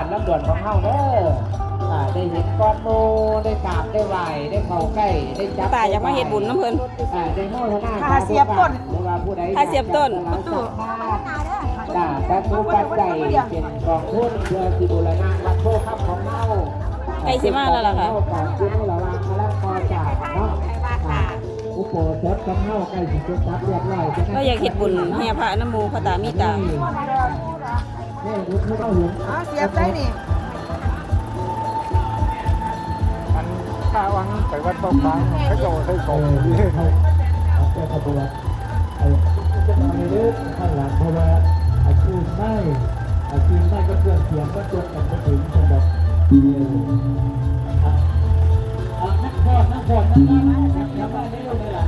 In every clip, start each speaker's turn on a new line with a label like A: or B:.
A: านลำดวนของเฮาเด้อได้เห็นก้อนโมได้กราบได้ไหว้ได้เข้าใกล้ได้จับ
B: ตาอยากมาเฮ็ดบุญน้ำเพิ่น
A: ได้โมทนา
C: ถ้าเสียบต้น
A: หรือว่าผู้ใด
B: ถ้าเสียบต้น
A: ตู้แต่ทุกปัจจัยเป็นกองทุนเพื่อที่บูรณะวัดโพธิ์คำของเฮา
B: ใกล้สิมาแล้วล่ะค่ะ
A: การซื้อระวังมาแล้วพอจากเนาะอุปโภคสดของเฮาใกล้สิจบรับเรียบร้อย
B: ก็อยากเฮ็ดบุญแห่พระน้ำหมู่พระตามีตา
A: นี่รู้ไม่ต้องหุง
C: เสียบได้นี่
D: มันข้าวังไปวัดป้อมบางเขาโจให้ส่ง
A: เอาแก้ขบวนจะมาในเรื่องข้างหลังเพราะว่าอาชีพไม่ก็เครื่องเสียงก็จนกันไปถึงจังหวัดนักพอดนักแล้วมาได้เลยล่ะ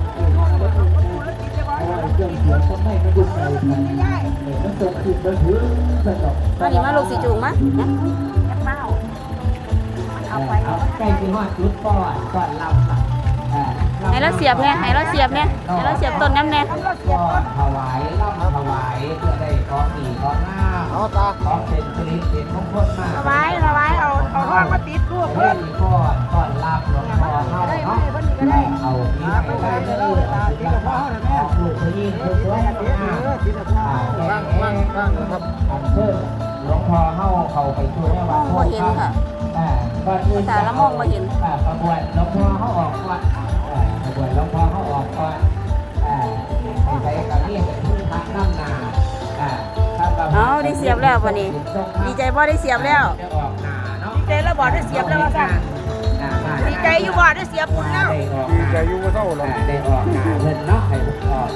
A: เครื่องเสียงก็ไม่ก็ดุใจมันตกติดไปถึงสนอก
B: มานี่มาลูกสิจูงมา
A: เอาใกล้ที่ฮอดจุดก่อนลำ
B: ให้เราเสียบแน่ให้เราเสียบแน่ให้เราเสียบต้นน้ำแน่
A: ก็ถวายล่ำถวายเพื่อได้ของดีของงาม
D: เอาตา
A: ของเป็นผลิตเป็นมงคลมาก
C: ถวายเอาทองมาติดรูป
A: เพื่
C: เพิ่
A: อน นก่อนรับหลวงพ่อเฮาเนาะเอาที่ไหนได้เลยที่ละพ่อนะแม่ลูกผู้หญิงผู้สวยงาม
D: ตั้งนะครับ
A: อันเชิญหลวงพ่อเฮาเข้าไปช่วยในวัดโพธิ์ครับก่อนอื่นขบวนหลวงพ่อเขาออกก่อนขบวนหลวงพ่อเขาออกก่อนให้ใช้กับนี่เป็นผู้พักน้ำนา
B: เอาได้เสียบแล้ววันนี้ดีใจบ่ได้เสียบแล้ว
A: ได้ออกนาเนาะ
C: ดีใจแล้วบอกได้เสียบแล้วว่าสั่นดีใจอยู่บอกได้เสียบบุญแล้ว
D: ดีใจอยู่ว่าเท่าหรอก
A: ได้ออกนาเงินเนาะให้ออก